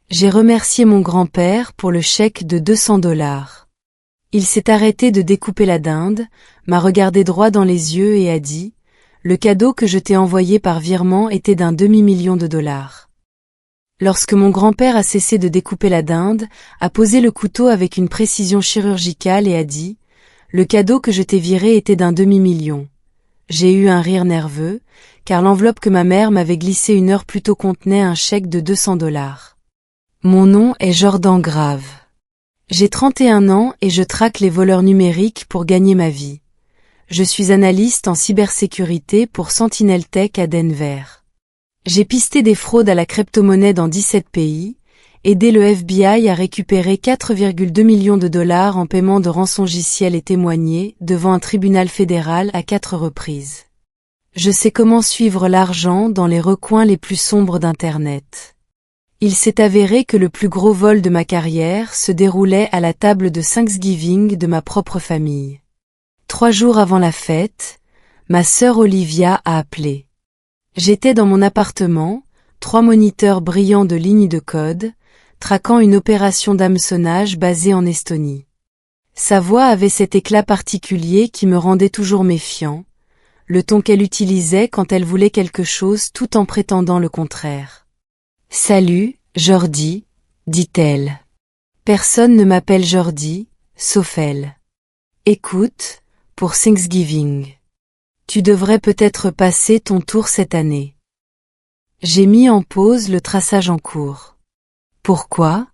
J'ai remercié mon grand-père pour le chèque de 200 $. Il s'est arrêté de découper la dinde, m'a regardé droit dans les yeux et a dit « Le cadeau que je t'ai envoyé par virement était d'un demi-million de dollars. » Lorsque mon grand-père a cessé de découper la dinde, a posé le couteau avec une précision chirurgicale et a dit « Le cadeau que je t'ai viré était d'un demi-million. » J'ai eu un rire nerveux, car l'enveloppe que ma mère m'avait glissée une heure plus tôt contenait un chèque de 200 $. Mon nom est Jordan Grave. J'ai 31 ans et je traque les voleurs numériques pour gagner ma vie. Je suis analyste en cybersécurité pour Sentinel Tech à Denver. J'ai pisté des fraudes à la crypto-monnaie dans 17 pays, aidé le FBI à récupérer 4,2 millions de dollars en paiement de rançongiciel et témoigné devant un tribunal fédéral à 4 reprises. Je sais comment suivre l'argent dans les recoins les plus sombres d'Internet. Il s'est avéré que le plus gros vol de ma carrière se déroulait à la table de Thanksgiving de ma propre famille. 3 jours avant la fête, ma sœur Olivia a appelé. J'étais dans mon appartement, 3 moniteurs brillants de lignes de code, traquant une opération d'hameçonnage basée en Estonie. Sa voix avait cet éclat particulier qui me rendait toujours méfiant, le ton qu'elle utilisait quand elle voulait quelque chose tout en prétendant le contraire. « Salut, Jordi, dit-elle. Personne ne m'appelle Jordi, sauf elle. Écoute, pour Thanksgiving. Tu devrais peut-être passer ton tour cette année. » J'ai mis en pause le traçage en cours. Pourquoi?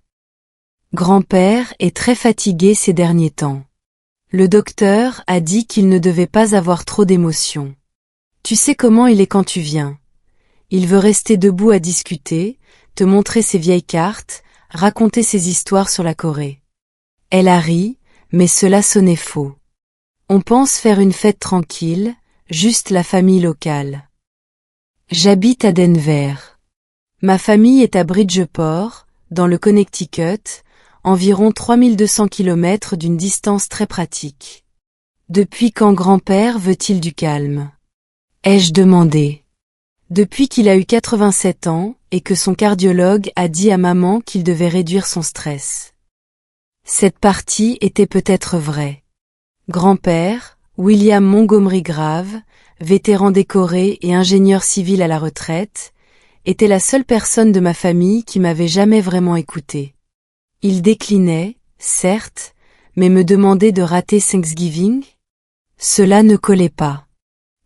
Grand-père est très fatigué ces derniers temps. Le docteur a dit qu'il ne devait pas avoir trop d'émotions. Tu sais comment il est quand tu viens. Il veut rester debout à discuter, te montrer ses vieilles cartes, raconter ses histoires sur la Corée. Elle a ri, mais cela sonnait faux. On pense faire une fête tranquille, juste la famille locale. J'habite à Denver. Ma famille est à Bridgeport, dans le Connecticut, environ 3200 km d'une distance très pratique. Depuis quand grand-père veut-il du calme? Ai-je demandé. Depuis qu'il a eu 87 ans et que son cardiologue a dit à maman qu'il devait réduire son stress. Cette partie était peut-être vraie. Grand-père, William Montgomery Grave, vétéran décoré et ingénieur civil à la retraite, était la seule personne de ma famille qui m'avait jamais vraiment écouté. Il déclinait, certes, mais me demandait de rater Thanksgiving? Cela ne collait pas.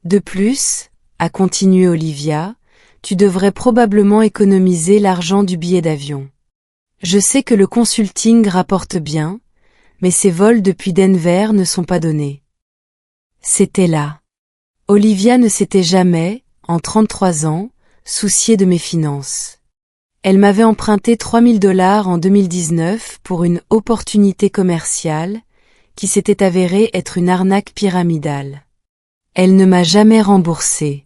De plus, a continué Olivia, tu devrais probablement économiser l'argent du billet d'avion. Je sais que le consulting rapporte bien, mais ces vols depuis Denver ne sont pas donnés. C'était là. Olivia ne s'était jamais, en 33 ans, souciée de mes finances. Elle m'avait emprunté 3000 $ en 2019 pour une opportunité commerciale, qui s'était avérée être une arnaque pyramidale. Elle ne m'a jamais remboursé.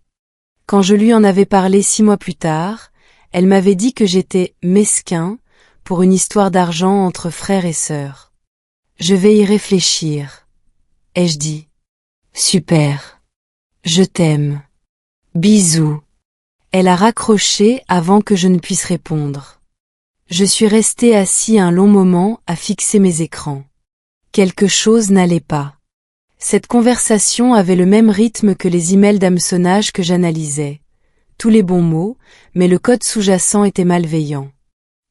Quand je lui en avais parlé 6 mois plus tard, elle m'avait dit que j'étais mesquin pour une histoire d'argent entre frères et sœurs. Je vais y réfléchir. Ai-je dit. Super. Je t'aime. Bisous. Elle a raccroché avant que je ne puisse répondre. Je suis resté assis un long moment à fixer mes écrans. Quelque chose n'allait pas. Cette conversation avait le même rythme que les emails d'hameçonnage que j'analysais. Tous les bons mots, mais le code sous-jacent était malveillant.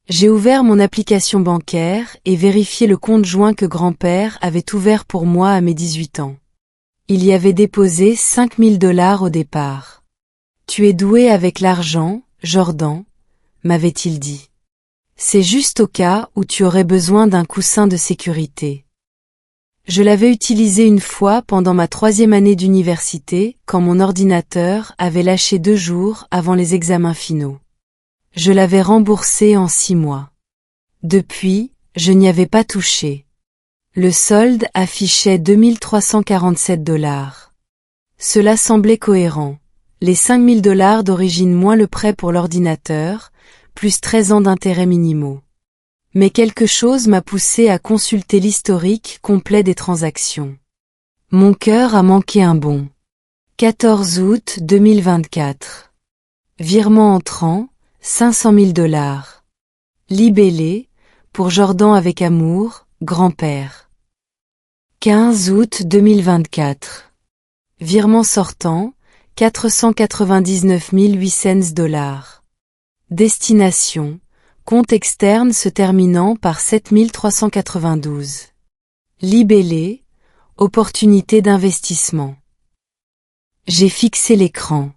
J'ai ouvert mon application bancaire et vérifié le compte joint que grand-père avait ouvert pour moi à mes 18 ans. Il y avait déposé 5000 $ au départ. Tu es doué avec l'argent, Jordan, m'avait-il dit. C'est juste au cas où tu aurais besoin d'un coussin de sécurité. Je l'avais utilisé une fois pendant ma 3e année d'université quand mon ordinateur avait lâché 2 jours avant les examens finaux. Je l'avais remboursé en 6 mois. Depuis, je n'y avais pas touché. Le solde affichait 2347 $. Cela semblait cohérent. Les 5000 $ d'origine moins le prêt pour l'ordinateur, plus 13 ans d'intérêts minimaux. Mais quelque chose m'a poussé à consulter l'historique complet des transactions. Mon cœur a manqué un bond. 14 août 2024. Virement entrant, 500 000 $. Libellé, pour Jordan avec amour, grand-père. 15 août 2024. Virement sortant, 499 800 $. Destination, compte externe se terminant par 7392. Libellé, opportunité d'investissement. J'ai fixé l'écran.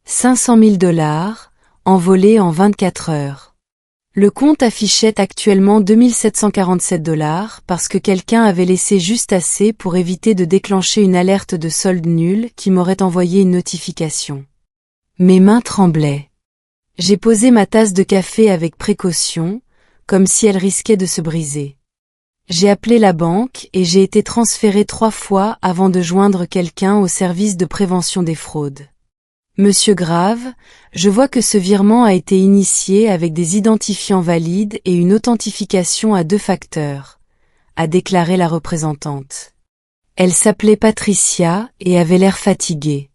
500 000 $, envolé en 24 heures. Le compte affichait actuellement 2747 $ parce que quelqu'un avait laissé juste assez pour éviter de déclencher une alerte de solde nul qui m'aurait envoyé une notification. Mes mains tremblaient. J'ai posé ma tasse de café avec précaution, comme si elle risquait de se briser. J'ai appelé la banque et j'ai été transféré 3 fois avant de joindre quelqu'un au service de prévention des fraudes. Monsieur Grave, je vois que ce virement a été initié avec des identifiants valides et une authentification à 2 facteurs, a déclaré la représentante. Elle s'appelait Patricia et avait l'air fatiguée.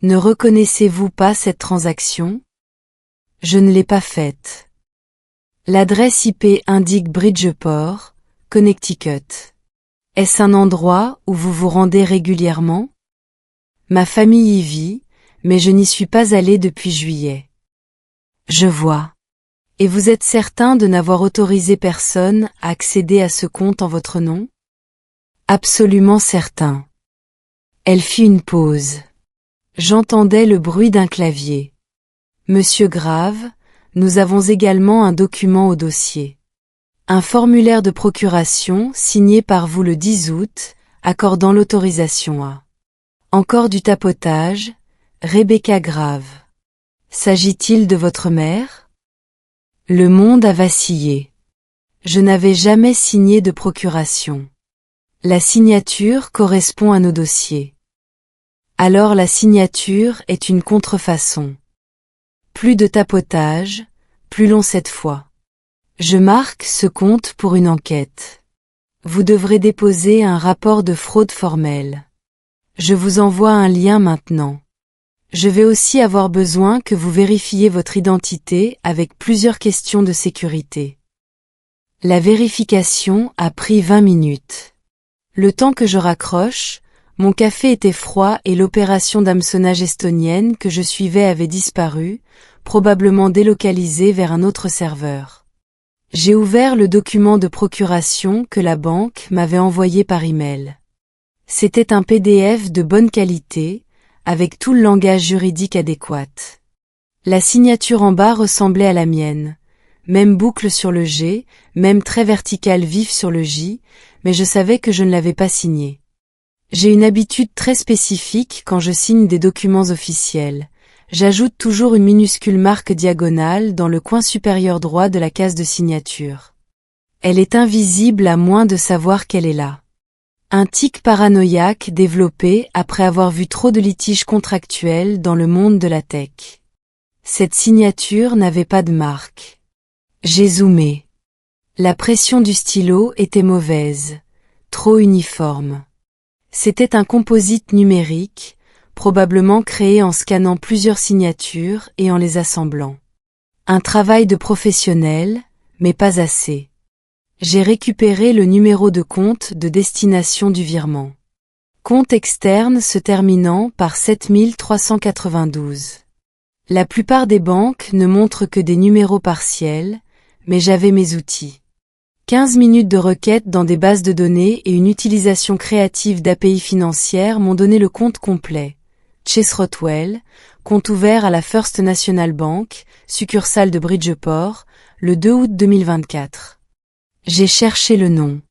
Ne reconnaissez-vous pas cette transaction? Je ne l'ai pas faite. L'adresse IP indique Bridgeport, Connecticut. Est-ce un endroit où vous vous rendez régulièrement? Ma famille y vit, mais je n'y suis pas allé depuis juillet. Je vois. Et vous êtes certain de n'avoir autorisé personne à accéder à ce compte en votre nom? Absolument certain. Elle fit une pause. J'entendais le bruit d'un clavier. Monsieur Grave, nous avons également un document au dossier. Un formulaire de procuration signé par vous le 10 août, accordant l'autorisation à. Encore du tapotage, Rebecca Grave. S'agit-il de votre mère? Le monde a vacillé. Je n'avais jamais signé de procuration. La signature correspond à nos dossiers. Alors la signature est une contrefaçon. Plus de tapotage, plus long cette fois. Je marque ce compte pour une enquête. Vous devrez déposer un rapport de fraude formel. Je vous envoie un lien maintenant. Je vais aussi avoir besoin que vous vérifiez votre identité avec plusieurs questions de sécurité. La vérification a pris 20 minutes. Le temps que je raccroche, mon café était froid et l'opération d'hameçonnage estonienne que je suivais avait disparu, probablement délocalisée vers un autre serveur. J'ai ouvert le document de procuration que la banque m'avait envoyé par email. C'était un PDF de bonne qualité, avec tout le langage juridique adéquat. La signature en bas ressemblait à la mienne. Même boucle sur le G, même trait vertical vif sur le J, mais je savais que je ne l'avais pas signé. J'ai une habitude très spécifique quand je signe des documents officiels. J'ajoute toujours une minuscule marque diagonale dans le coin supérieur droit de la case de signature. Elle est invisible à moins de savoir qu'elle est là. Un tic paranoïaque développé après avoir vu trop de litiges contractuels dans le monde de la tech. Cette signature n'avait pas de marque. J'ai zoomé. La pression du stylo était mauvaise, trop uniforme. C'était un composite numérique, probablement créé en scannant plusieurs signatures et en les assemblant. Un travail de professionnel, mais pas assez. J'ai récupéré le numéro de compte de destination du virement. Compte externe se terminant par 7392. La plupart des banques ne montrent que des numéros partiels, mais j'avais mes outils. 15 minutes de requête dans des bases de données et une utilisation créative d'API financières m'ont donné le compte complet. Chase Rothwell, compte ouvert à la First National Bank, succursale de Bridgeport, le 2 août 2024. J'ai cherché le nom.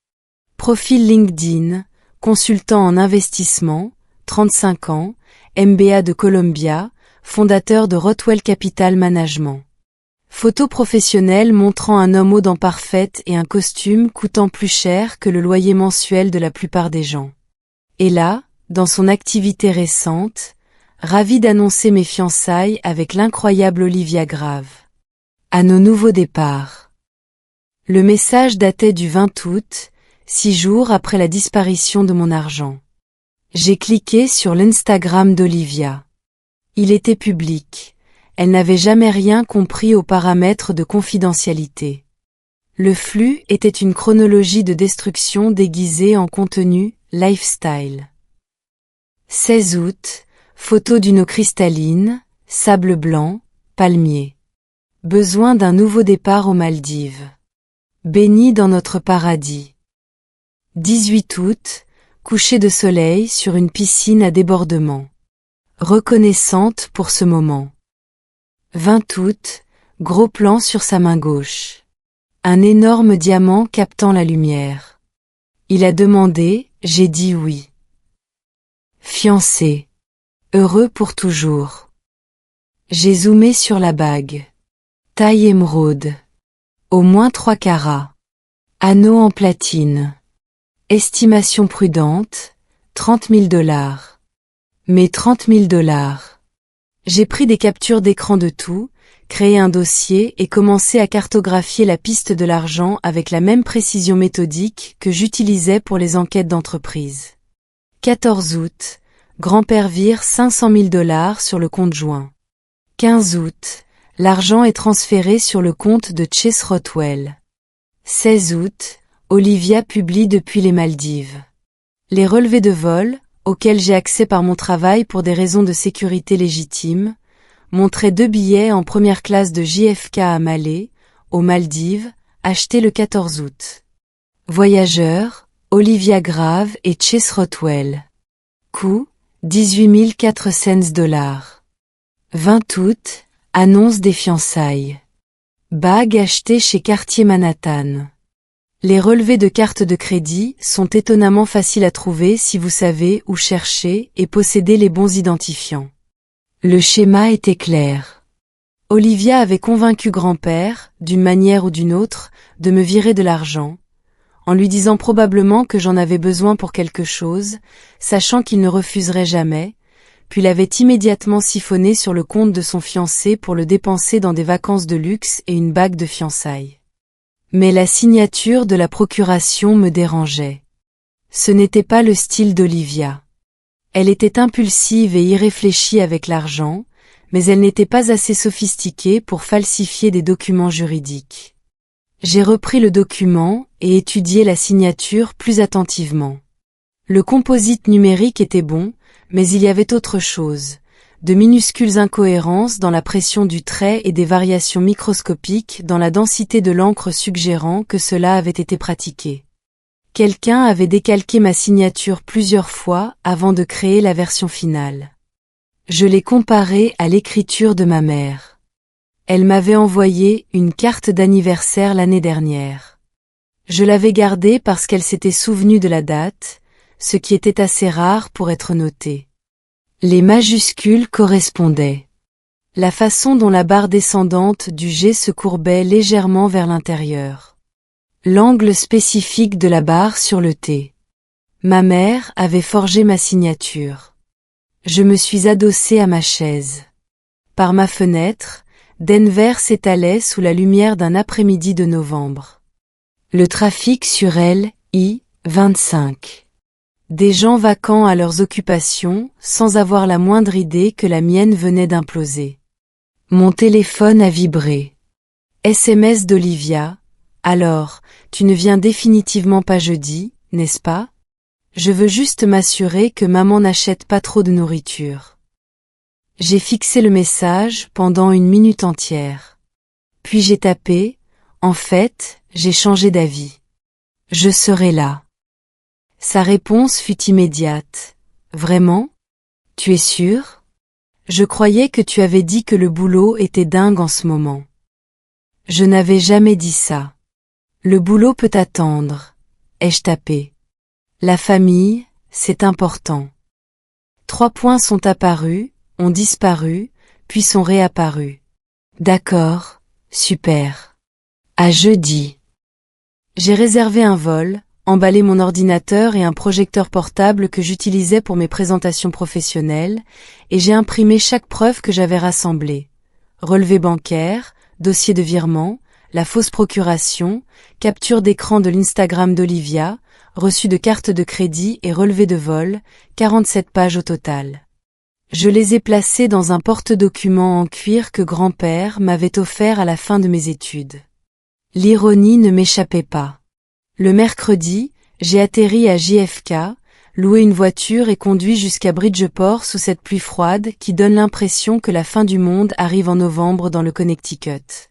Profil LinkedIn, consultant en investissement, 35 ans, MBA de Columbia, fondateur de Rothwell Capital Management. Photo professionnelle montrant un homme aux dents parfaites et un costume coûtant plus cher que le loyer mensuel de la plupart des gens. Et là, dans son activité récente, ravi d'annoncer mes fiançailles avec l'incroyable Olivia Grave. À nos nouveaux départs. Le message datait du 20 août, 6 jours après la disparition de mon argent. J'ai cliqué sur l'Instagram d'Olivia. Il était public. Elle n'avait jamais rien compris aux paramètres de confidentialité. Le flux était une chronologie de destruction déguisée en contenu lifestyle. 16 août, photo d'une eau cristalline, sable blanc, palmier. Besoin d'un nouveau départ aux Maldives. Béni dans notre paradis. 18 août, coucher de soleil sur une piscine à débordement. Reconnaissante pour ce moment. 20 août, gros plan sur sa main gauche. Un énorme diamant captant la lumière. Il a demandé, j'ai dit oui. Fiancé. Heureux pour toujours. J'ai zoomé sur la bague. Taille émeraude. Au moins 3 carats. Anneau en platine. Estimation prudente, 30 000 $. Mais 30 000 $. J'ai pris des captures d'écran de tout, créé un dossier et commencé à cartographier la piste de l'argent avec la même précision méthodique que j'utilisais pour les enquêtes d'entreprise. 14 août, grand-père vire 500 000 $ sur le compte joint. 15 août, l'argent est transféré sur le compte de Chase Rothwell. 16 août, Olivia publie depuis les Maldives. Les relevés de vol, auxquels j'ai accès par mon travail pour des raisons de sécurité légitimes, montraient 2 billets en première classe de JFK à Malé, aux Maldives, achetés le 14 août. Voyageurs, Olivia Grave et Chase Rothwell. Coût, 18 400 $. 20 août, annonce des fiançailles. Bague achetée chez Cartier Manhattan. Les relevés de carte de crédit sont étonnamment faciles à trouver si vous savez où chercher et possédez les bons identifiants. Le schéma était clair. Olivia avait convaincu grand-père, d'une manière ou d'une autre, de me virer de l'argent, en lui disant probablement que j'en avais besoin pour quelque chose, sachant qu'il ne refuserait jamais, puis l'avait immédiatement siphonné sur le compte de son fiancé pour le dépenser dans des vacances de luxe et une bague de fiançailles. Mais la signature de la procuration me dérangeait. Ce n'était pas le style d'Olivia. Elle était impulsive et irréfléchie avec l'argent, mais elle n'était pas assez sophistiquée pour falsifier des documents juridiques. J'ai repris le document et étudié la signature plus attentivement. Le composite numérique était bon, mais il y avait autre chose. De minuscules incohérences dans la pression du trait et des variations microscopiques dans la densité de l'encre suggérant que cela avait été pratiqué. Quelqu'un avait décalqué ma signature plusieurs fois avant de créer la version finale. Je l'ai comparée à l'écriture de ma mère. Elle m'avait envoyé une carte d'anniversaire l'année dernière. Je l'avais gardée parce qu'elle s'était souvenue de la date, ce qui était assez rare pour être noté. Les majuscules correspondaient. La façon dont la barre descendante du G se courbait légèrement vers l'intérieur. L'angle spécifique de la barre sur le T. Ma mère avait forgé ma signature. Je me suis adossée à ma chaise. Par ma fenêtre, Denver s'étalait sous la lumière d'un après-midi de novembre. Le trafic sur I-25. Des gens vacants à leurs occupations, sans avoir la moindre idée que la mienne venait d'imploser. Mon téléphone a vibré. SMS d'Olivia. Alors, tu ne viens définitivement pas jeudi, n'est-ce pas? Je veux juste m'assurer que maman n'achète pas trop de nourriture. J'ai fixé le message pendant 1 minute entière. Puis j'ai tapé, en fait, j'ai changé d'avis. Je serai là. Sa réponse fut immédiate. Vraiment? Tu es sûr? Je croyais que tu avais dit que le boulot était dingue en ce moment. Je n'avais jamais dit ça. Le boulot peut attendre, ai-je tapé. La famille, c'est important. 3 points sont apparus, ont disparu, puis sont réapparus. D'accord, super. À jeudi. J'ai réservé un vol, emballé mon ordinateur et un projecteur portable que j'utilisais pour mes présentations professionnelles, et j'ai imprimé chaque preuve que j'avais rassemblée. Relevé bancaire, dossier de virement, la fausse procuration, capture d'écran de l'Instagram d'Olivia, reçu de carte de crédit et relevé de vol, 47 pages au total. Je les ai placés dans un porte-documents en cuir que grand-père m'avait offert à la fin de mes études. L'ironie ne m'échappait pas. Le mercredi, j'ai atterri à JFK, loué une voiture et conduit jusqu'à Bridgeport sous cette pluie froide qui donne l'impression que la fin du monde arrive en novembre dans le Connecticut.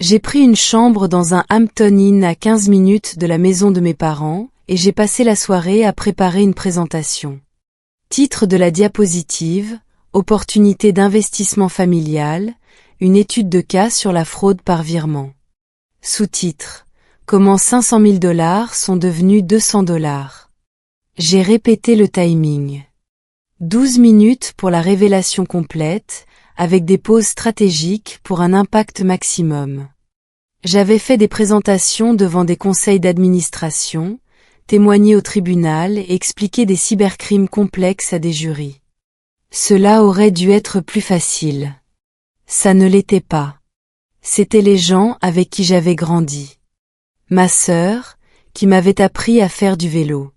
J'ai pris une chambre dans un Hampton Inn à 15 minutes de la maison de mes parents, et j'ai passé la soirée à préparer une présentation. Titre de la diapositive, opportunité d'investissement familial, une étude de cas sur la fraude par virement. Sous-titre, comment 500 000 $ sont devenus 200 $. J'ai répété le timing. 12 minutes pour la révélation complète, avec des pauses stratégiques pour un impact maximum. J'avais fait des présentations devant des conseils d'administration, témoigné au tribunal et expliqué des cybercrimes complexes à des jurys. Cela aurait dû être plus facile. Ça ne l'était pas. C'étaient les gens avec qui j'avais grandi. Ma sœur, qui m'avait appris à faire du vélo.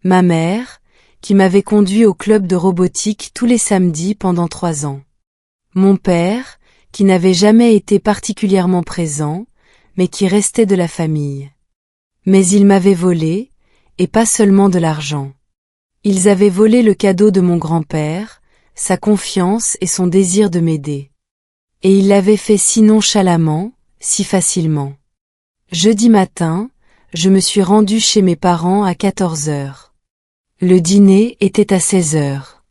Ma mère, qui m'avait conduit au club de robotique tous les samedis pendant 3 ans. Mon père, qui n'avait jamais été particulièrement présent, mais qui restait de la famille. Mais ils m'avaient volé, et pas seulement de l'argent. Ils avaient volé le cadeau de mon grand-père, sa confiance et son désir de m'aider. Et ils l'avaient fait si nonchalamment, si facilement. Jeudi matin, je me suis rendue chez mes parents à 14 heures. Le dîner était à 16 heures.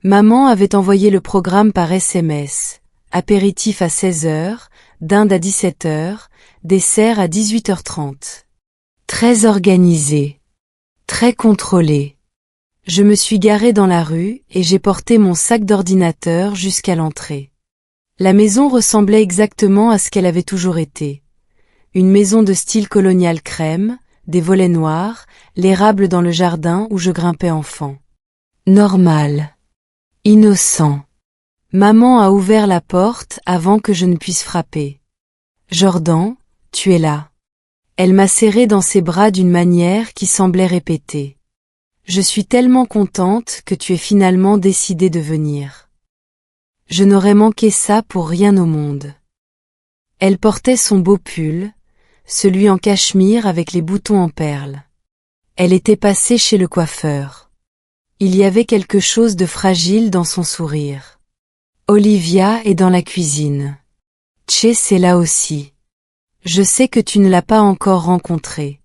Maman avait envoyé le programme par SMS. Apéritif à 16 heures, dinde à 17 heures, dessert à 18h30. Très organisé. Très contrôlé. Je me suis garée dans la rue et j'ai porté mon sac d'ordinateur jusqu'à l'entrée. La maison ressemblait exactement à ce qu'elle avait toujours été. Une maison de style colonial crème, des volets noirs, l'érable dans le jardin où je grimpais enfant. Normal. Innocent. Maman a ouvert la porte avant que je ne puisse frapper. Jordan, tu es là. Elle m'a serré dans ses bras d'une manière qui semblait répéter. Je suis tellement contente que tu aies finalement décidé de venir. Je n'aurais manqué ça pour rien au monde. Elle portait son beau pull, celui en cachemire avec les boutons en perles. Elle était passée chez le coiffeur. Il y avait quelque chose de fragile dans son sourire. Olivia est dans la cuisine. Chase est là aussi. Je sais que tu ne l'as pas encore rencontré.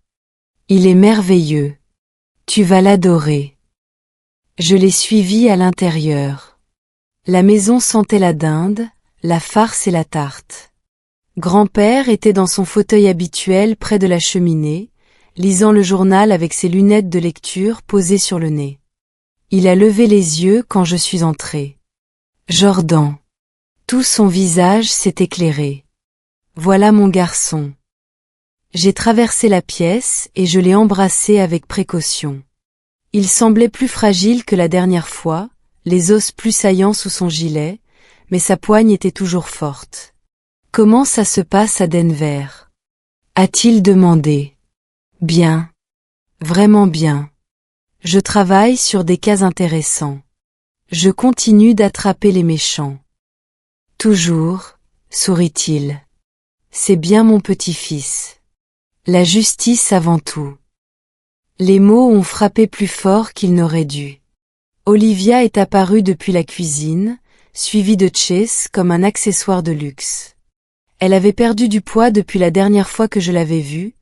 Il est merveilleux. Tu vas l'adorer. Je l'ai suivi à l'intérieur. La maison sentait la dinde, la farce et la tarte. Grand-père était dans son fauteuil habituel près de la cheminée, lisant le journal avec ses lunettes de lecture posées sur le nez. Il a levé les yeux quand je suis entrée. Jordan. Tout son visage s'est éclairé. Voilà mon garçon. J'ai traversé la pièce et je l'ai embrassé avec précaution. Il semblait plus fragile que la dernière fois, les os plus saillants sous son gilet, mais sa poigne était toujours forte. Comment ça se passe à Denver? A-t-il demandé. Bien. Vraiment bien. Je travaille sur des cas intéressants. Je continue d'attraper les méchants. Toujours, sourit-il. C'est bien mon petit-fils. La justice avant tout. Les mots ont frappé plus fort qu'ils n'auraient dû. Olivia est apparue depuis la cuisine, suivie de Chase comme un accessoire de luxe. Elle avait perdu du poids depuis la dernière fois que je l'avais vue,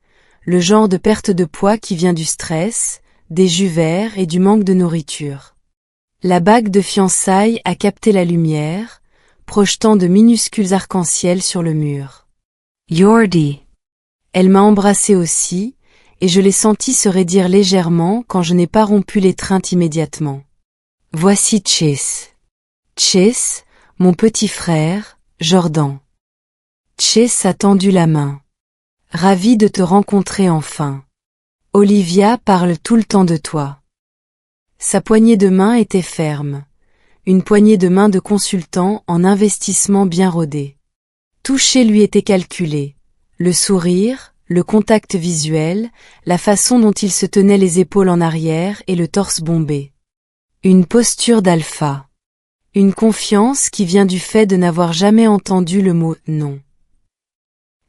le genre de perte de poids qui vient du stress, des jus verts et du manque de nourriture. La bague de fiançailles a capté la lumière, projetant de minuscules arcs-en-ciel sur le mur. Yordi. Elle m'a embrassé aussi, et je l'ai senti se raidir légèrement quand je n'ai pas rompu l'étreinte immédiatement. Voici Chase. Chase, mon petit frère, Jordan. Chase a tendu la main. Ravi de te rencontrer enfin. Olivia parle tout le temps de toi. Sa poignée de main était ferme. Une poignée de main de consultant en investissement bien rodé. Tout chez lui était calculé. Le sourire, le contact visuel, la façon dont il se tenait les épaules en arrière et le torse bombé. Une posture d'alpha. Une confiance qui vient du fait de n'avoir jamais entendu le mot « non ».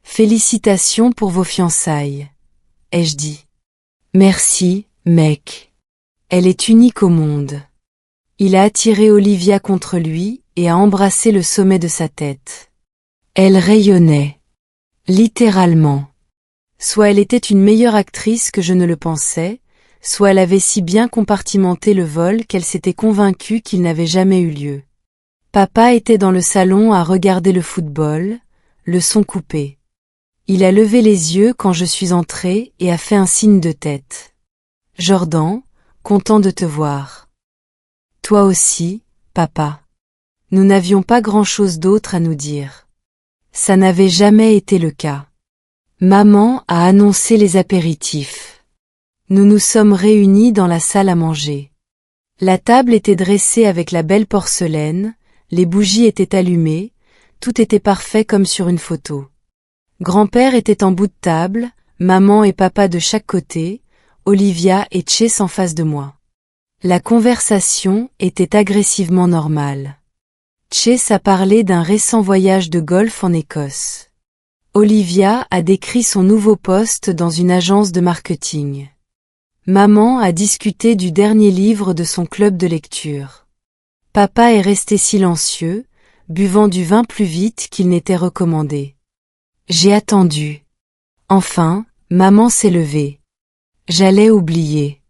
Félicitations pour vos fiançailles, ai-je dit. Merci, mec. Elle est unique au monde. Il a attiré Olivia contre lui et a embrassé le sommet de sa tête. Elle rayonnait. Littéralement. Soit elle était une meilleure actrice que je ne le pensais, soit elle avait si bien compartimenté le vol qu'elle s'était convaincue qu'il n'avait jamais eu lieu. Papa était dans le salon à regarder le football, le son coupé. Il a levé les yeux quand je suis entrée et a fait un signe de tête. Jordan, content de te voir. Toi aussi, papa. Nous n'avions pas grand-chose d'autre à nous dire. Ça n'avait jamais été le cas. Maman a annoncé les apéritifs. Nous nous sommes réunis dans la salle à manger. La table était dressée avec la belle porcelaine, les bougies étaient allumées, tout était parfait comme sur une photo. Grand-père était en bout de table, maman et papa de chaque côté, Olivia et Chase en face de moi. La conversation était agressivement normale. Chase a parlé d'un récent voyage de golf en Écosse. Olivia a décrit son nouveau poste dans une agence de marketing. Maman a discuté du dernier livre de son club de lecture. Papa est resté silencieux, buvant du vin plus vite qu'il n'était recommandé. J'ai attendu. Enfin, maman s'est levée. J'allais oublier.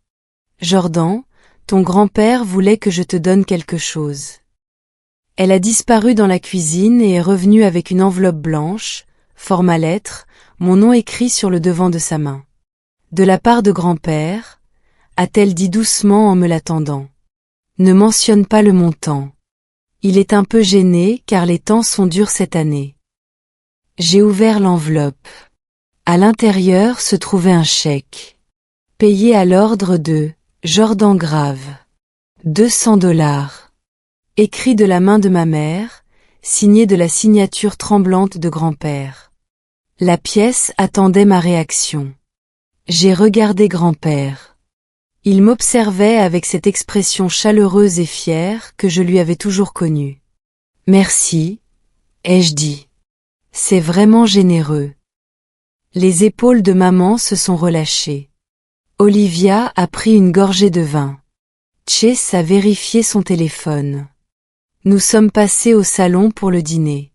Jordan, ton grand-père voulait que je te donne quelque chose. Elle a disparu dans la cuisine et est revenue avec une enveloppe blanche, format lettre, mon nom écrit sur le devant de sa main. De la part de grand-père, a-t-elle dit doucement en me l'attendant. Ne mentionne pas le montant. Il est un peu gêné car les temps sont durs cette année. J'ai ouvert l'enveloppe. À l'intérieur se trouvait un chèque. Payé à l'ordre de Jordan Grave. 200 $. Écrit de la main de ma mère, signé de la signature tremblante de grand-père. La pièce attendait ma réaction. J'ai regardé grand-père. Il m'observait avec cette expression chaleureuse et fière que je lui avais toujours connue. Merci, ai-je dit. C'est vraiment généreux. Les épaules de maman se sont relâchées. Olivia a pris une gorgée de vin. Chase a vérifié son téléphone. Nous sommes passés au salon pour le dîner.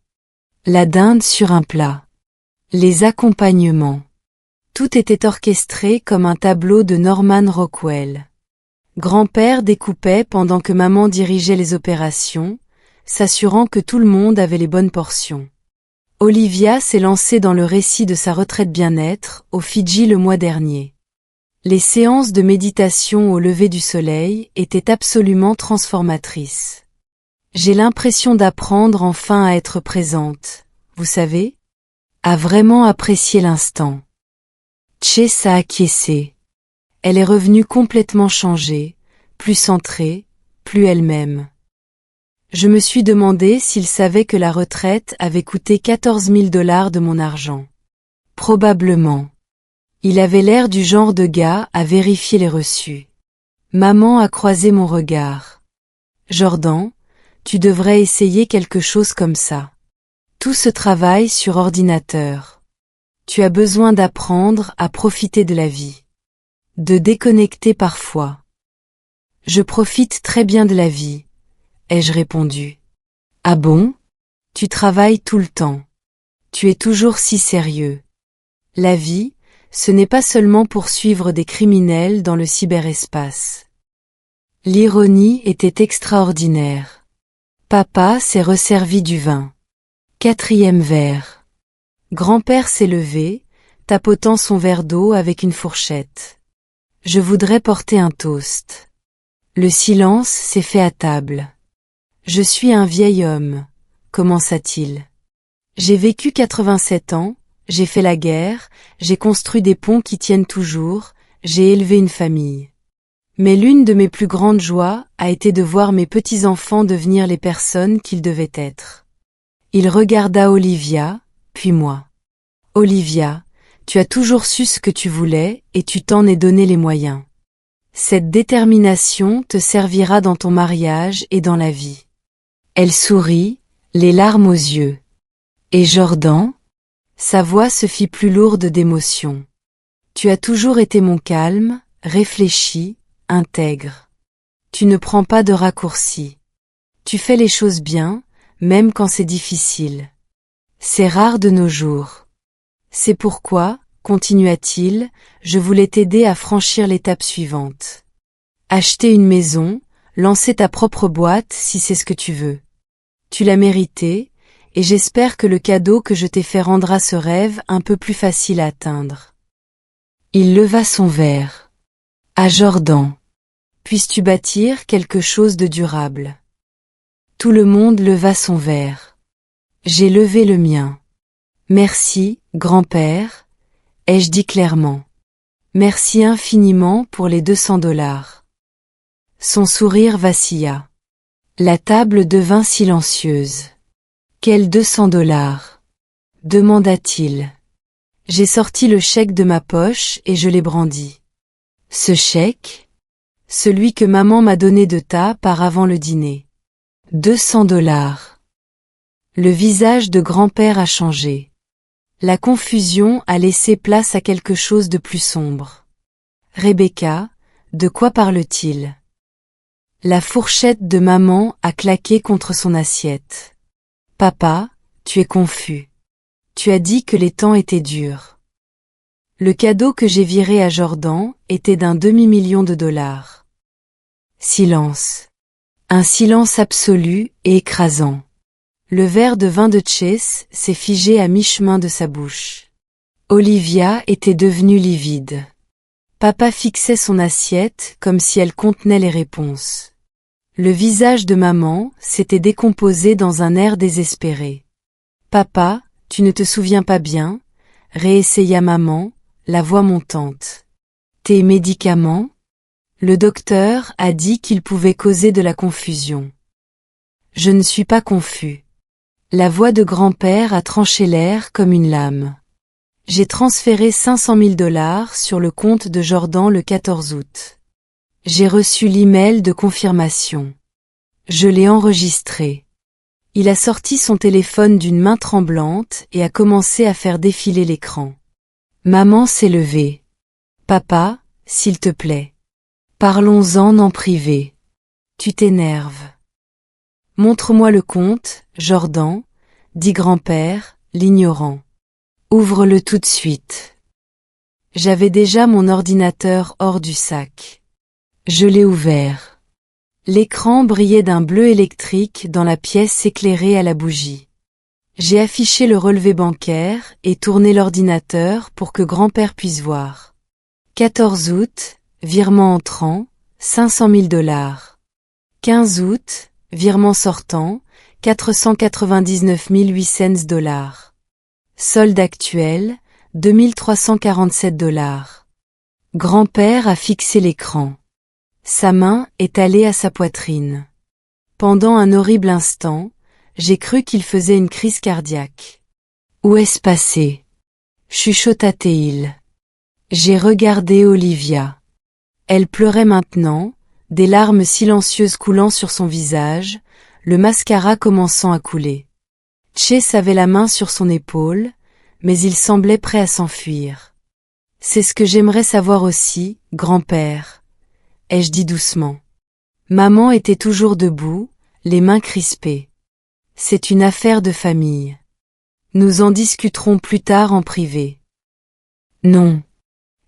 La dinde sur un plat. Les accompagnements. Tout était orchestré comme un tableau de Norman Rockwell. Grand-père découpait pendant que maman dirigeait les opérations, s'assurant que tout le monde avait les bonnes portions. Olivia s'est lancée dans le récit de sa retraite bien-être aux Fidji le mois dernier. Les séances de méditation au lever du soleil étaient absolument transformatrices. J'ai l'impression d'apprendre enfin à être présente, vous savez, à vraiment apprécier l'instant. Chase a acquiescé. Elle est revenue complètement changée, plus centrée, plus elle-même. Je me suis demandé s'il savait que la retraite avait coûté 14 000 $ de mon argent. Probablement. Il avait l'air du genre de gars à vérifier les reçus. Maman a croisé mon regard. Jordan, tu devrais essayer quelque chose comme ça. Tout ce travail sur ordinateur. Tu as besoin d'apprendre à profiter de la vie. De déconnecter parfois. Je profite très bien de la vie, ai-je répondu. Ah bon? Tu travailles tout le temps. Tu es toujours si sérieux. La vie, ce n'est pas seulement poursuivre des criminels dans le cyberespace. L'ironie était extraordinaire. Papa s'est resservi du vin. 4e verre. Grand-père s'est levé, tapotant son verre d'eau avec une fourchette. Je voudrais porter un toast. Le silence s'est fait à table. Je suis un vieil homme, commença-t-il. J'ai vécu 87 ans, j'ai fait la guerre, j'ai construit des ponts qui tiennent toujours, j'ai élevé une famille. Mais l'une de mes plus grandes joies a été de voir mes petits-enfants devenir les personnes qu'ils devaient être. Il regarda Olivia, puis moi. Olivia, tu as toujours su ce que tu voulais et tu t'en es donné les moyens. Cette détermination te servira dans ton mariage et dans la vie. Elle sourit, les larmes aux yeux. Et Jordan? Sa voix se fit plus lourde d'émotion. Tu as toujours été mon calme, réfléchi, intègre. Tu ne prends pas de raccourcis. Tu fais les choses bien, même quand c'est difficile. C'est rare de nos jours. C'est pourquoi, continua-t-il, je voulais t'aider à franchir l'étape suivante. Acheter une maison, lancer ta propre boîte si c'est ce que tu veux. Tu l'as mérité, et j'espère que le cadeau que je t'ai fait rendra ce rêve un peu plus facile à atteindre. Il leva son verre. À Jordan. Puisses-tu bâtir quelque chose de durable? Tout le monde leva son verre. J'ai levé le mien. Merci, grand-père, ai-je dit clairement. Merci infiniment pour les $200. Son sourire vacilla. La table devint silencieuse. Quels $200? Demanda-t-il. J'ai sorti le chèque de ma poche et je l'ai brandi. Ce chèque? Celui que maman m'a donné de ta part avant le dîner. $200. Le visage de grand-père a changé. La confusion a laissé place à quelque chose de plus sombre. Rebecca, de quoi parle-t-il? La fourchette de maman a claqué contre son assiette. Papa, tu es confus. Tu as dit que les temps étaient durs. Le cadeau que j'ai viré à Jordan était d'un $250 000. Silence. Un silence absolu et écrasant. Le verre de vin de Chase s'est figé à mi-chemin de sa bouche. Olivia était devenue livide. Papa fixait son assiette comme si elle contenait les réponses. Le visage de maman s'était décomposé dans un air désespéré. Papa, tu ne te souviens pas bien? Réessaya maman, la voix montante. Tes médicaments? Le docteur a dit qu'ils pouvaient causer de la confusion. Je ne suis pas confus. La voix de grand-père a tranché l'air comme une lame. J'ai transféré $500 000 sur le compte de Jordan le 14 août. J'ai reçu l'email de confirmation. Je l'ai enregistré. Il a sorti son téléphone d'une main tremblante et a commencé à faire défiler l'écran. Maman s'est levée. Papa, s'il te plaît. Parlons-en en privé. Tu t'énerves. Montre-moi le compte, Jordan, dit grand-père, l'ignorant. Ouvre-le tout de suite. J'avais déjà mon ordinateur hors du sac. Je l'ai ouvert. L'écran brillait d'un bleu électrique dans la pièce éclairée à la bougie. J'ai affiché le relevé bancaire et tourné l'ordinateur pour que grand-père puisse voir. 14 août, virement entrant, $500 000. 15 août, virement sortant, $499 800. Solde actuel, $2347. Grand-père a fixé l'écran. Sa main est allée à sa poitrine. Pendant un horrible instant, j'ai cru qu'il faisait une crise cardiaque. Où est-ce passé? Chuchota-t-il. J'ai regardé Olivia. Elle pleurait maintenant, des larmes silencieuses coulant sur son visage, le mascara commençant à couler. Chase avait la main sur son épaule, mais il semblait prêt à s'enfuir. C'est ce que j'aimerais savoir aussi, grand-père, ai-je dit doucement. Maman était toujours debout, les mains crispées. C'est une affaire de famille. Nous en discuterons plus tard en privé. Non.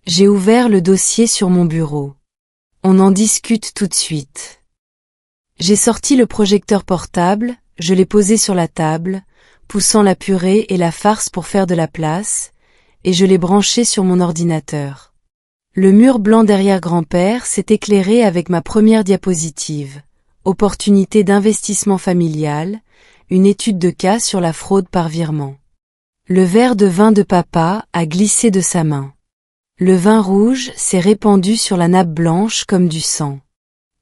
J'ai ouvert le dossier sur mon bureau. On en discute tout de suite. J'ai sorti le projecteur portable, je l'ai posé sur la table, poussant la purée et la farce pour faire de la place, et je l'ai branché sur mon ordinateur. Le mur blanc derrière grand-père s'est éclairé avec ma première diapositive. Opportunité d'investissement familial, une étude de cas sur la fraude par virement. Le verre de vin de papa a glissé de sa main. Le vin rouge s'est répandu sur la nappe blanche comme du sang.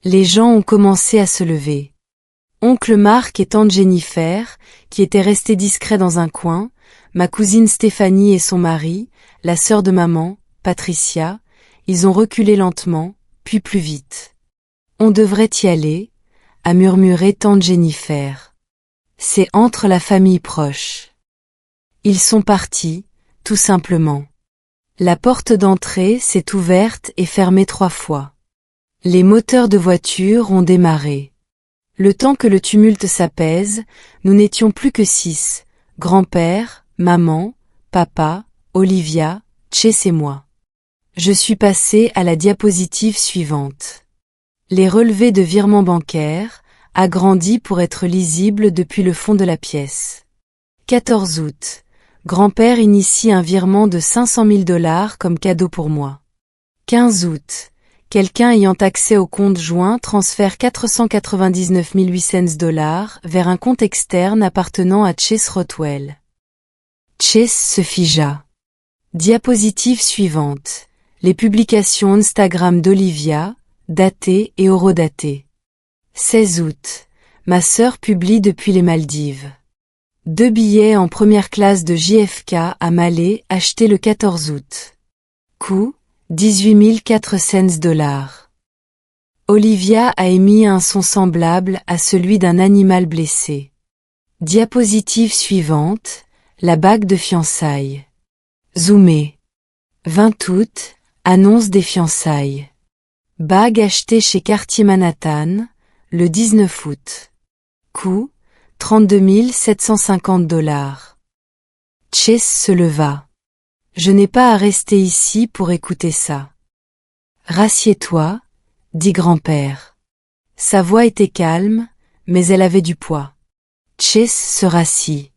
Les gens ont commencé à se lever. Oncle Marc et tante Jennifer, qui étaient restés discrets dans un coin, ma cousine Stéphanie et son mari, la sœur de maman, Patricia, ils ont reculé lentement, puis plus vite. On devrait y aller, a murmuré tante Jennifer. C'est entre la famille proche. Ils sont partis, tout simplement. La porte d'entrée s'est ouverte et fermée 3 fois. Les moteurs de voiture ont démarré. Le temps que le tumulte s'apaise, nous n'étions plus que 6, grand-père, maman, papa, Olivia, Chase et moi. Je suis passé à la diapositive suivante. Les relevés de virements bancaires, agrandis pour être lisibles depuis le fond de la pièce. 14 août. Grand-père initie un virement de 500 000 $ comme cadeau pour moi. 15 août. Quelqu'un ayant accès au compte joint transfère 499 800 $ vers un compte externe appartenant à Chase Rothwell. Chase se figea. Diapositive suivante. Les publications Instagram d'Olivia, datées et horodatées. 16 août. Ma sœur publie depuis les Maldives. 2 billets en première classe de JFK à Malé achetés le 14 août. Coût, 18 400 $. Olivia a émis un son semblable à celui d'un animal blessé. Diapositive suivante, la bague de fiançailles. Zoomé. 20 août, annonce des fiançailles. Bague achetée chez Cartier Manhattan, le 19 août. Coût, 32 750 $. Chase se leva. Je n'ai pas à rester ici pour écouter ça. Rassieds-toi, dit grand-père. Sa voix était calme, mais elle avait du poids. Chase se rassit.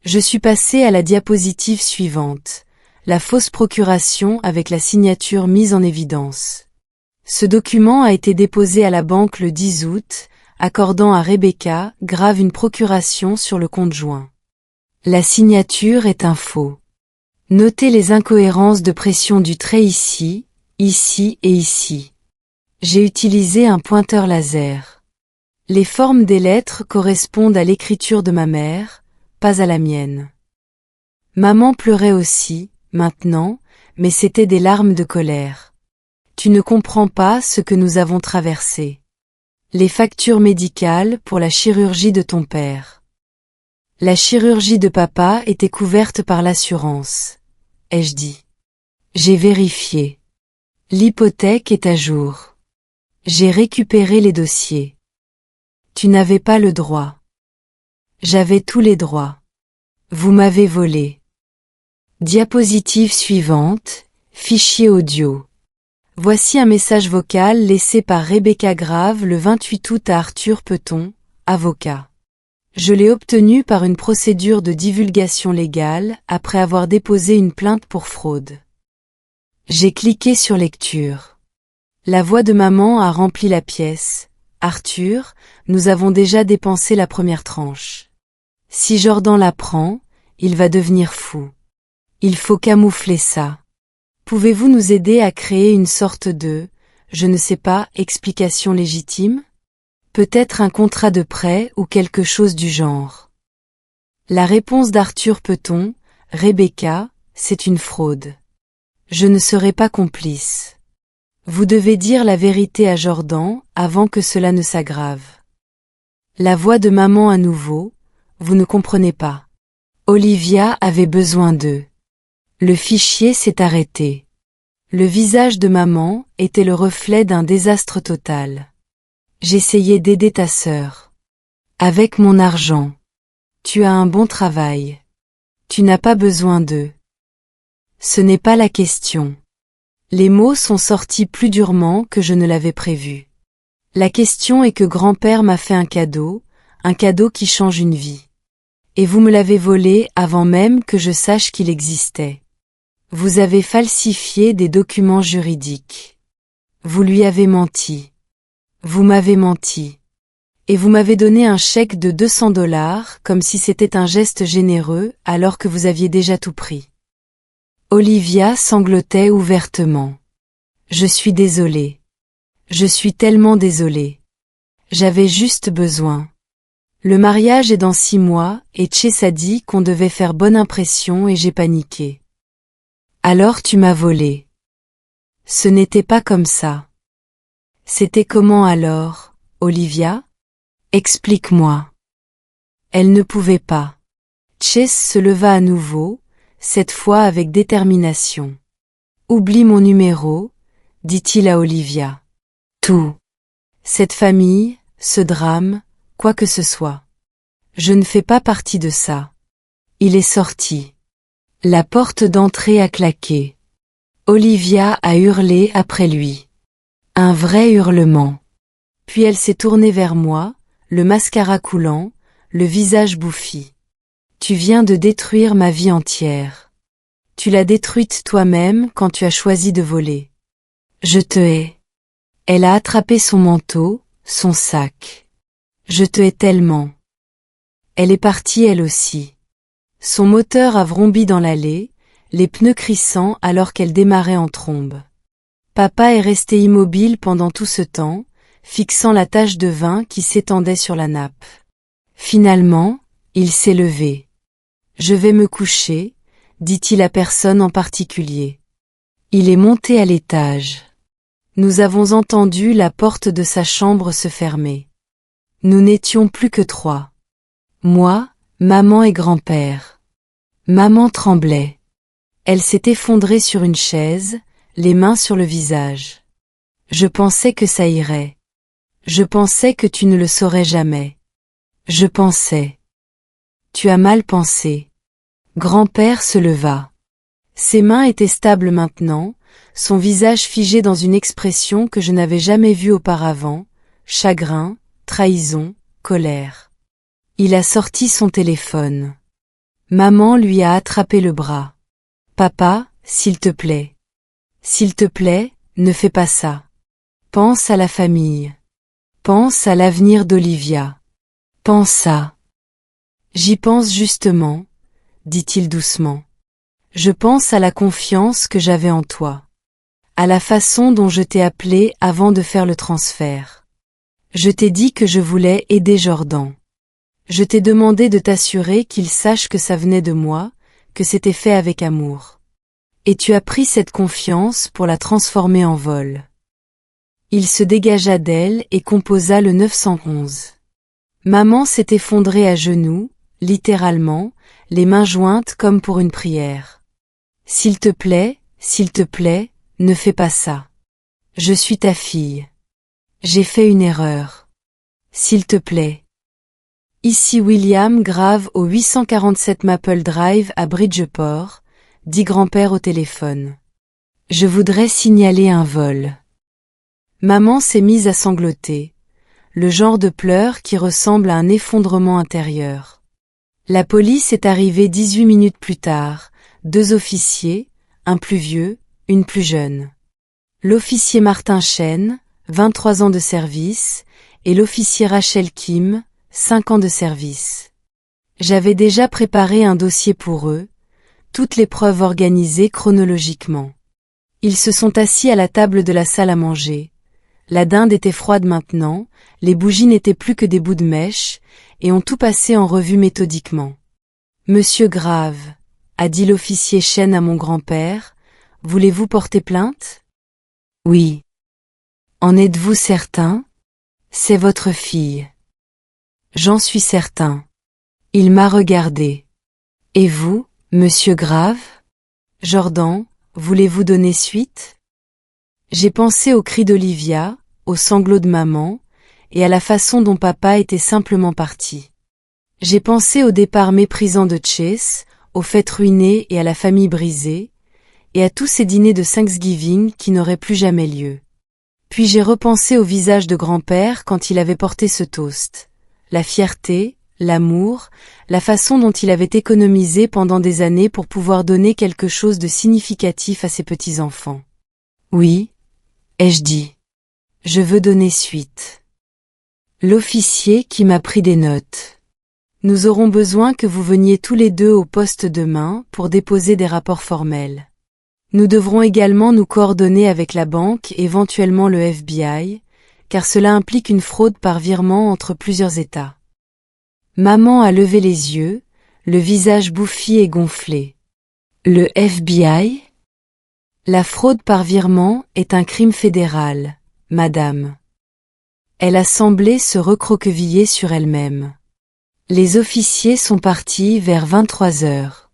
Je suis passé à la diapositive suivante, la fausse procuration avec la signature mise en évidence. Ce document a été déposé à la banque le 10 août, accordant à Rebecca grave une procuration sur le compte joint. La signature est un faux. Notez les incohérences de pression du trait ici, ici et ici. J'ai utilisé un pointeur laser. Les formes des lettres correspondent à l'écriture de ma mère, pas à la mienne. Maman pleurait aussi, maintenant, mais c'était des larmes de colère. Tu ne comprends pas ce que nous avons traversé. Les factures médicales pour la chirurgie de ton père. La chirurgie de papa était couverte par l'assurance, ai-je dit. J'ai vérifié. L'hypothèque est à jour. J'ai récupéré les dossiers. Tu n'avais pas le droit. J'avais tous les droits. Vous m'avez volé. Diapositive suivante, fichier audio. Voici un message vocal laissé par Rebecca Grave le 28 août à Arthur Peton, avocat. Je l'ai obtenu par une procédure de divulgation légale après avoir déposé une plainte pour fraude. J'ai cliqué sur lecture. La voix de maman a rempli la pièce. Arthur, nous avons déjà dépensé la première tranche. Si Jordan l'apprend, il va devenir fou. Il faut camoufler ça. Pouvez-vous nous aider à créer une sorte de, je ne sais pas, explication légitime? Peut-être un contrat de prêt ou quelque chose du genre. La réponse d'Arthur Peton, Rebecca, c'est une fraude. Je ne serai pas complice. Vous devez dire la vérité à Jordan avant que cela ne s'aggrave. La voix de maman à nouveau, vous ne comprenez pas. Olivia avait besoin d'eux. Le fichier s'est arrêté. Le visage de maman était le reflet d'un désastre total. J'essayais d'aider ta sœur. Avec mon argent. Tu as un bon travail. Tu n'as pas besoin d'eux. Ce n'est pas la question. Les mots sont sortis plus durement que je ne l'avais prévu. La question est que grand-père m'a fait un cadeau qui change une vie. Et vous me l'avez volé avant même que je sache qu'il existait. Vous avez falsifié des documents juridiques. Vous lui avez menti. Vous m'avez menti. Et vous m'avez donné un chèque de 200 $ comme si c'était un geste généreux alors que vous aviez déjà tout pris. Olivia sanglotait ouvertement. Je suis désolée. Je suis tellement désolée. J'avais juste besoin. Le mariage est dans 6 mois et Chase a dit qu'on devait faire bonne impression et j'ai paniqué. Alors tu m'as volé. Ce n'était pas comme ça. C'était comment alors, Olivia? Explique-moi. Elle ne pouvait pas. Chase se leva à nouveau, cette fois avec détermination. Oublie mon numéro, dit-il à Olivia. Tout. Cette famille, ce drame, quoi que ce soit. Je ne fais pas partie de ça. Il est sorti. La porte d'entrée a claqué. Olivia a hurlé après lui. Un vrai hurlement. Puis elle s'est tournée vers moi, le mascara coulant, le visage bouffi. Tu viens de détruire ma vie entière. Tu l'as détruite toi-même quand tu as choisi de voler. Je te hais. Elle a attrapé son manteau, son sac. Je te hais tellement. Elle est partie elle aussi. Son moteur a vrombi dans l'allée, les pneus crissant alors qu'elle démarrait en trombe. Papa est resté immobile pendant tout ce temps, fixant la tache de vin qui s'étendait sur la nappe. Finalement, il s'est levé. Je vais me coucher, dit-il à personne en particulier. Il est monté à l'étage. Nous avons entendu la porte de sa chambre se fermer. Nous n'étions plus que 3. Moi, maman et grand-père. Maman tremblait. Elle s'est effondrée sur une chaise, les mains sur le visage. Je pensais que ça irait. Je pensais que tu ne le saurais jamais. Je pensais. Tu as mal pensé. Grand-père se leva. Ses mains étaient stables maintenant, son visage figé dans une expression que je n'avais jamais vue auparavant, chagrin, trahison, colère. Il a sorti son téléphone. Maman lui a attrapé le bras. Papa, s'il te plaît. S'il te plaît, ne fais pas ça. Pense à la famille. Pense à l'avenir d'Olivia. Pense à... J'y pense justement, dit-il doucement. Je pense à la confiance que j'avais en toi. À la façon dont je t'ai appelé avant de faire le transfert. Je t'ai dit que je voulais aider Jordan. Je t'ai demandé de t'assurer qu'il sache que ça venait de moi, que c'était fait avec amour. Et tu as pris cette confiance pour la transformer en vol. Il se dégagea d'elle et composa le 911. Maman s'est effondrée à genoux, littéralement, les mains jointes comme pour une prière. S'il te plaît, ne fais pas ça. Je suis ta fille. J'ai fait une erreur. S'il te plaît. Ici William Grave au 847 Maple Drive à Bridgeport, dit grand-père au téléphone. Je voudrais signaler un vol. Maman s'est mise à sangloter, le genre de pleurs qui ressemble à un effondrement intérieur. La police est arrivée 18 minutes plus tard, 2 officiers, un plus vieux, une plus jeune. L'officier Martin Chen, 23 ans de service, et l'officier Rachel Kim, 5 ans de service. J'avais déjà préparé un dossier pour eux, toutes les preuves organisées chronologiquement. Ils se sont assis à la table de la salle à manger. La dinde était froide maintenant, les bougies n'étaient plus que des bouts de mèche, et ont tout passé en revue méthodiquement. Monsieur Grave, a dit l'officier Chen à mon grand-père, voulez-vous porter plainte? Oui. En êtes-vous certain? C'est votre fille. J'en suis certain. Il m'a regardé. Et vous, monsieur Grave? Jordan, voulez-vous donner suite? J'ai pensé aux cris d'Olivia, aux sanglots de maman, et à la façon dont papa était simplement parti. J'ai pensé au départ méprisant de Chase, aux fêtes ruinées et à la famille brisée, et à tous ces dîners de Thanksgiving qui n'auraient plus jamais lieu. Puis j'ai repensé au visage de grand-père quand il avait porté ce toast. La fierté, l'amour, la façon dont il avait économisé pendant des années pour pouvoir donner quelque chose de significatif à ses petits-enfants. Oui, ai-je dit. Je veux donner suite. L'officier qui m'a pris des notes. Nous aurons besoin que vous veniez tous les deux au poste demain pour déposer des rapports formels. Nous devrons également nous coordonner avec la banque et éventuellement le FBI, car cela implique une fraude par virement entre plusieurs États. Maman a levé les yeux, le visage bouffi et gonflé. Le FBI? La fraude par virement est un crime fédéral, madame. Elle a semblé se recroqueviller sur elle-même. Les officiers sont partis vers 23 heures.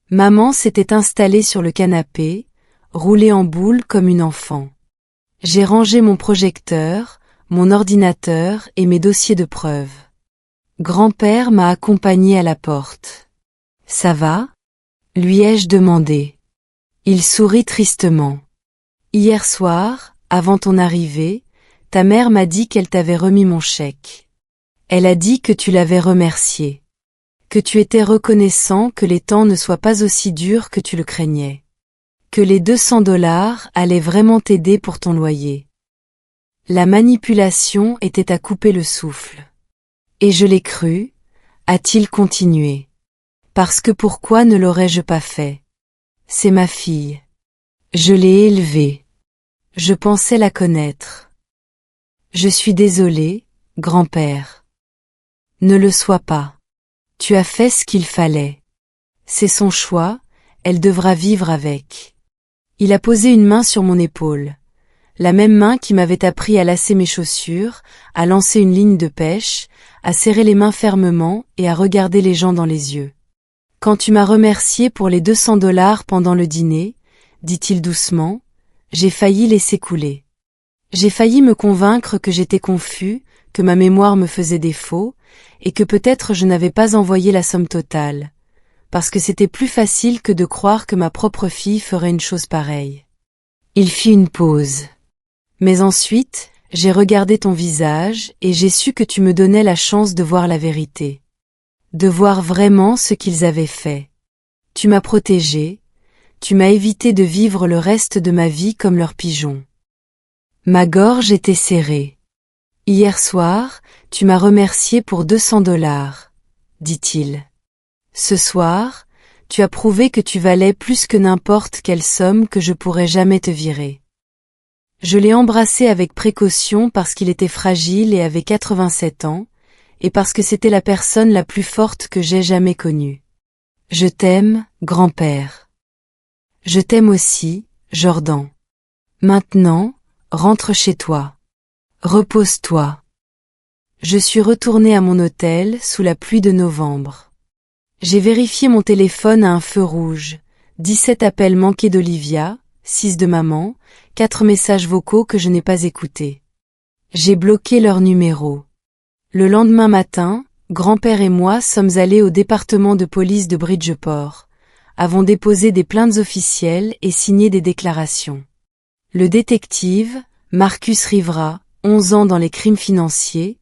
Maman s'était installée sur le canapé, roulée en boule comme une enfant. J'ai rangé mon projecteur, mon ordinateur et mes dossiers de preuves. Grand-père m'a accompagné à la porte. « Ça va ?» lui ai-je demandé. Il sourit tristement. « Hier soir, avant ton arrivée, ta mère m'a dit qu'elle t'avait remis mon chèque. Elle a dit que tu l'avais remercié. Que tu étais reconnaissant que les temps ne soient pas aussi durs que tu le craignais. Que les 200 $ allaient vraiment t'aider pour ton loyer. » La manipulation était à couper le souffle. Et je l'ai cru, a-t-il continué. Parce que pourquoi ne l'aurais-je pas fait? C'est ma fille. Je l'ai élevée. Je pensais la connaître. Je suis désolé, grand-père. Ne le sois pas. Tu as fait ce qu'il fallait. C'est son choix, elle devra vivre avec. Il a posé une main sur mon épaule. La même main qui m'avait appris à lasser mes chaussures, à lancer une ligne de pêche, à serrer les mains fermement et à regarder les gens dans les yeux. Quand tu m'as remercié pour les 200 $ pendant le dîner, dit-il doucement, j'ai failli laisser couler. J'ai failli me convaincre que j'étais confus, que ma mémoire me faisait défaut, et que peut-être je n'avais pas envoyé la somme totale, parce que c'était plus facile que de croire que ma propre fille ferait une chose pareille. Il fit une pause. Mais ensuite, j'ai regardé ton visage et j'ai su que tu me donnais la chance de voir la vérité. De voir vraiment ce qu'ils avaient fait. Tu m'as protégé, tu m'as évité de vivre le reste de ma vie comme leur pigeon. Ma gorge était serrée. Hier soir, tu m'as remercié pour 200 $, dit-il. Ce soir, tu as prouvé que tu valais plus que n'importe quelle somme que je pourrais jamais te virer. Je l'ai embrassé avec précaution parce qu'il était fragile et avait 87 ans, et parce que c'était la personne la plus forte que j'ai jamais connue. Je t'aime, grand-père. Je t'aime aussi, Jordan. Maintenant, rentre chez toi. Repose-toi. Je suis retourné à mon hôtel sous la pluie de novembre. J'ai vérifié mon téléphone à un feu rouge, 17 appels manqués d'Olivia, 6 de maman, 4 messages vocaux que je n'ai pas écoutés. J'ai bloqué leur numéro. Le lendemain matin, grand-père et moi sommes allés au département de police de Bridgeport, avons déposé des plaintes officielles et signé des déclarations. Le détective, Marcus Rivera, 11 ans dans les crimes financiers,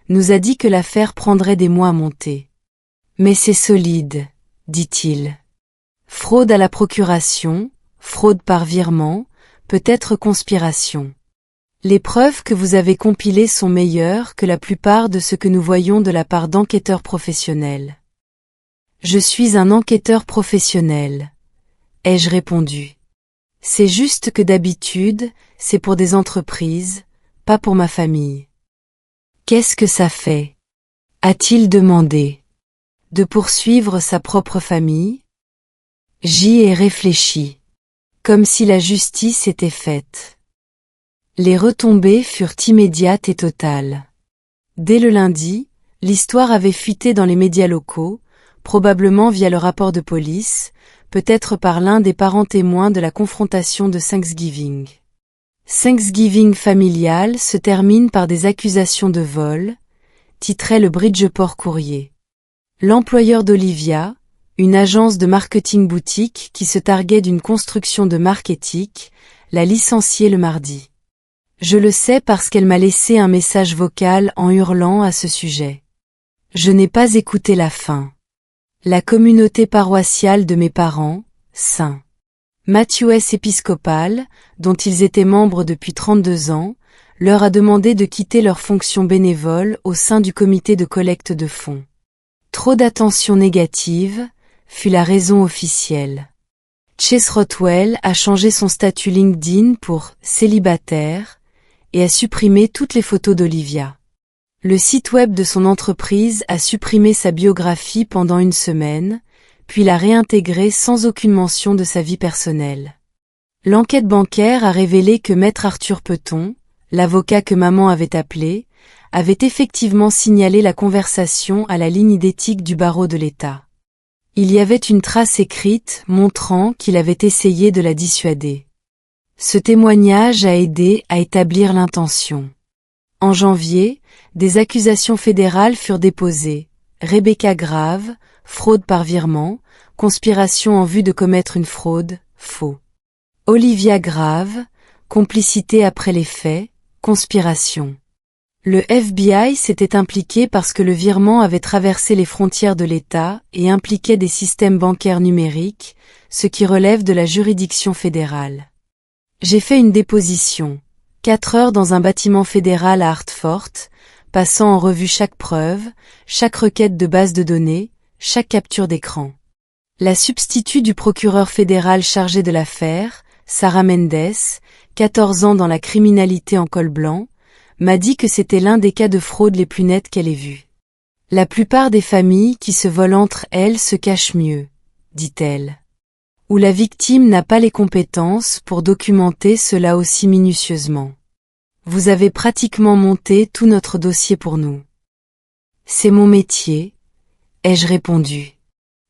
nous a dit que l'affaire prendrait des mois à monter. Mais c'est solide, dit-il. Fraude à la procuration, fraude par virement, peut-être conspiration. Les preuves que vous avez compilées sont meilleures que la plupart de ce que nous voyons de la part d'enquêteurs professionnels. Je suis un enquêteur professionnel, ai-je répondu. C'est juste que d'habitude, c'est pour des entreprises, pas pour ma famille. Qu'est-ce que ça fait? A-t-il demandé. De poursuivre sa propre famille? J'y ai réfléchi. Comme si la justice était faite. Les retombées furent immédiates et totales. Dès le lundi, l'histoire avait fuité dans les médias locaux, probablement via le rapport de police, peut-être par l'un des parents témoins de la confrontation de Thanksgiving. Thanksgiving familial se termine par des accusations de vol, titrait le Bridgeport Courrier. L'employeur d'Olivia, une agence de marketing boutique qui se targuait d'une construction de marque éthique, l'a licenciée le mardi. Je le sais parce qu'elle m'a laissé un message vocal en hurlant à ce sujet. Je n'ai pas écouté la fin. La communauté paroissiale de mes parents, St. Mathieu épiscopal, dont ils étaient membres depuis 32 ans, leur a demandé de quitter leurs fonctions bénévoles au sein du comité de collecte de fonds. Trop d'attention négative, fut la raison officielle. Chase Rothwell a changé son statut LinkedIn pour « célibataire » et a supprimé toutes les photos d'Olivia. Le site web de son entreprise a supprimé sa biographie pendant une semaine, puis l'a réintégrée sans aucune mention de sa vie personnelle. L'enquête bancaire a révélé que Maître Arthur Peton, l'avocat que maman avait appelé, avait effectivement signalé la conversation à la ligne d'éthique du barreau de l'État. Il y avait une trace écrite montrant qu'il avait essayé de la dissuader. Ce témoignage a aidé à établir l'intention. En janvier, des accusations fédérales furent déposées. Rebecca Grave, fraude par virement, conspiration en vue de commettre une fraude, faux. Olivia Grave, complicité après les faits, conspiration. Le FBI s'était impliqué parce que le virement avait traversé les frontières de l'État et impliquait des systèmes bancaires numériques, ce qui relève de la juridiction fédérale. J'ai fait une déposition, 4 heures dans un bâtiment fédéral à Hartford, passant en revue chaque preuve, chaque requête de base de données, chaque capture d'écran. La substitut du procureur fédéral chargé de l'affaire, Sarah Mendes, 14 ans dans la criminalité en col blanc, m'a dit que c'était l'un des cas de fraude les plus nets qu'elle ait vus. La plupart des familles qui se volent entre elles se cachent mieux, dit-elle. Où la victime n'a pas les compétences pour documenter cela aussi minutieusement. Vous avez pratiquement monté tout notre dossier pour nous. C'est mon métier, ai-je répondu.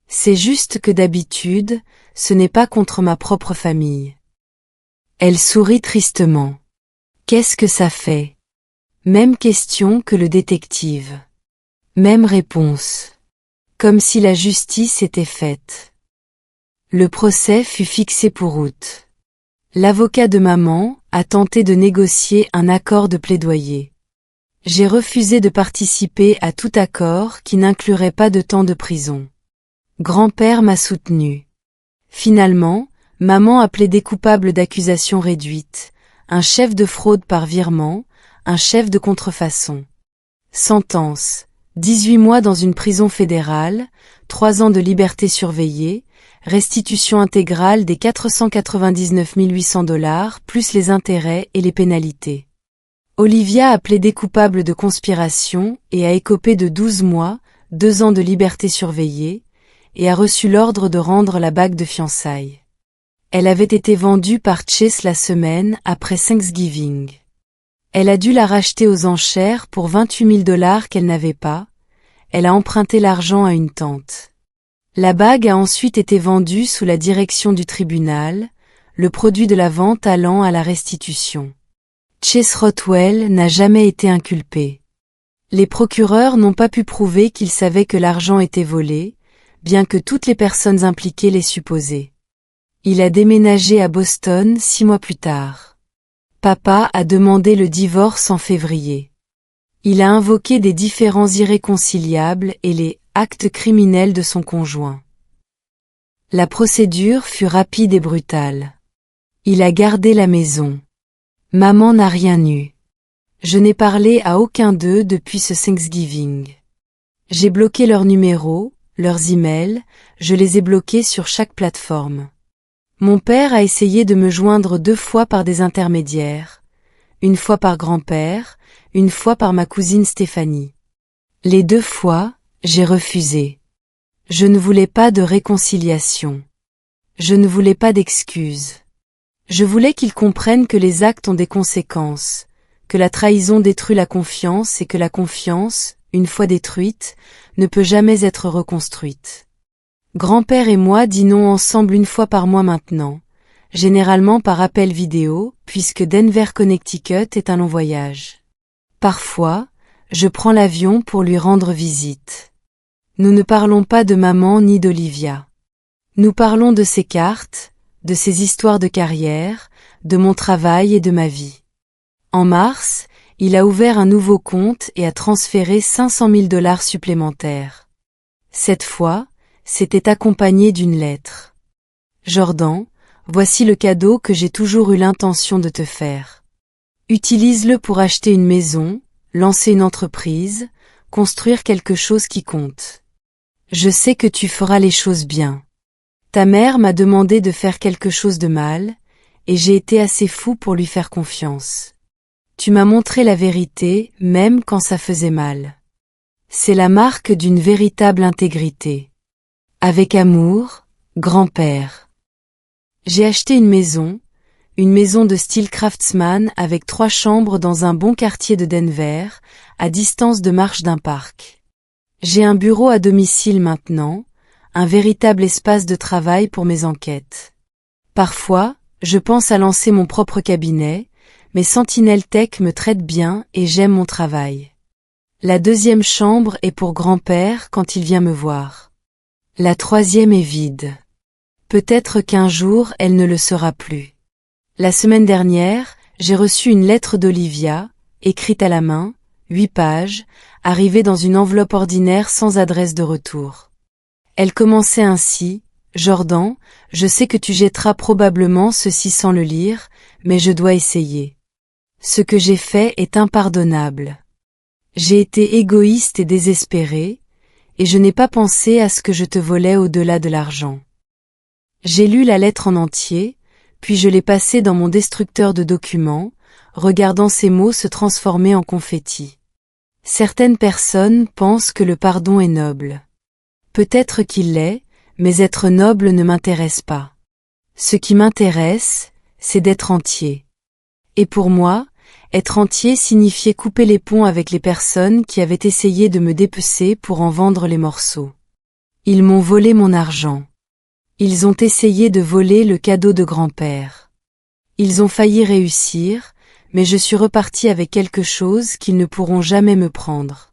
C'est juste que d'habitude, ce n'est pas contre ma propre famille. Elle sourit tristement. Qu'est-ce que ça fait? Même question que le détective. Même réponse. Comme si la justice était faite. Le procès fut fixé pour août. L'avocat de maman a tenté de négocier un accord de plaidoyer. J'ai refusé de participer à tout accord qui n'inclurait pas de temps de prison. Grand-père m'a soutenu. Finalement, maman a plaidé coupable d'accusations réduites, un chef de fraude par virement, un chef de contrefaçon. Sentence, 18 mois dans une prison fédérale, 3 ans de liberté surveillée, restitution intégrale des 499 800 $ plus les intérêts et les pénalités. Olivia a plaidé coupable de conspiration et a écopé de 12 mois, 2 ans de liberté surveillée, et a reçu l'ordre de rendre la bague de fiançailles. Elle avait été vendue par Chase la semaine après Thanksgiving. Elle a dû la racheter aux enchères pour 28 000 $ qu'elle n'avait pas. Elle a emprunté l'argent à une tante. La bague a ensuite été vendue sous la direction du tribunal, le produit de la vente allant à la restitution. Chase Rothwell n'a jamais été inculpé. Les procureurs n'ont pas pu prouver qu'ils savaient que l'argent était volé, bien que toutes les personnes impliquées l'aient supposé. Il a déménagé à Boston 6 mois plus tard. Papa a demandé le divorce en février. Il a invoqué des différends irréconciliables et les actes criminels de son conjoint. La procédure fut rapide et brutale. Il a gardé la maison. Maman n'a rien eu. Je n'ai parlé à aucun d'eux depuis ce Thanksgiving. J'ai bloqué leurs numéros, leurs emails, je les ai bloqués sur chaque plateforme. Mon père a essayé de me joindre 2 fois par des intermédiaires, une fois par grand-père, une fois par ma cousine Stéphanie. Les 2 fois, j'ai refusé. Je ne voulais pas de réconciliation. Je ne voulais pas d'excuses. Je voulais qu'ils comprennent que les actes ont des conséquences, que la trahison détruit la confiance et que la confiance, une fois détruite, ne peut jamais être reconstruite. Grand-père et moi dînons ensemble 1 fois par mois maintenant, généralement par appel vidéo, puisque Denver, Connecticut est un long voyage. Parfois, je prends l'avion pour lui rendre visite. Nous ne parlons pas de maman ni d'Olivia. Nous parlons de ses cartes, de ses histoires de carrière, de mon travail et de ma vie. En mars, il a ouvert un nouveau compte et a transféré 500 000 $ supplémentaires. Cette fois, c'était accompagné d'une lettre. Jordan, voici le cadeau que j'ai toujours eu l'intention de te faire. Utilise-le pour acheter une maison, lancer une entreprise, construire quelque chose qui compte. Je sais que tu feras les choses bien. Ta mère m'a demandé de faire quelque chose de mal, et j'ai été assez fou pour lui faire confiance. Tu m'as montré la vérité, même quand ça faisait mal. C'est la marque d'une véritable intégrité. Avec amour, grand-père. J'ai acheté une maison Une maison de style craftsman avec 3 chambres dans un bon quartier de Denver, à distance de marche d'un parc. J'ai un bureau à domicile maintenant, un véritable espace de travail pour mes enquêtes. Parfois, je pense à lancer mon propre cabinet, mais Sentinel Tech me traite bien et j'aime mon travail. La 2e chambre est pour grand-père quand il vient me voir. La 3e est vide. Peut-être qu'un jour elle ne le sera plus. La semaine dernière, j'ai reçu une lettre d'Olivia, écrite à la main, 8 pages, arrivée dans une enveloppe ordinaire sans adresse de retour. Elle commençait ainsi: Jordan, je sais que tu jetteras probablement ceci sans le lire, mais je dois essayer. Ce que j'ai fait est impardonnable. J'ai été égoïste et désespéré, et je n'ai pas pensé à ce que je te volais au-delà de l'argent. J'ai lu la lettre en entier, puis je l'ai passée dans mon destructeur de documents, regardant ces mots se transformer en confetti. Certaines personnes pensent que le pardon est noble. Peut-être qu'il l'est, mais être noble ne m'intéresse pas. Ce qui m'intéresse, c'est d'être entier. Et pour moi, être entier signifiait couper les ponts avec les personnes qui avaient essayé de me dépecer pour en vendre les morceaux. Ils m'ont volé mon argent. Ils ont essayé de voler le cadeau de grand-père. Ils ont failli réussir, mais je suis reparti avec quelque chose qu'ils ne pourront jamais me prendre.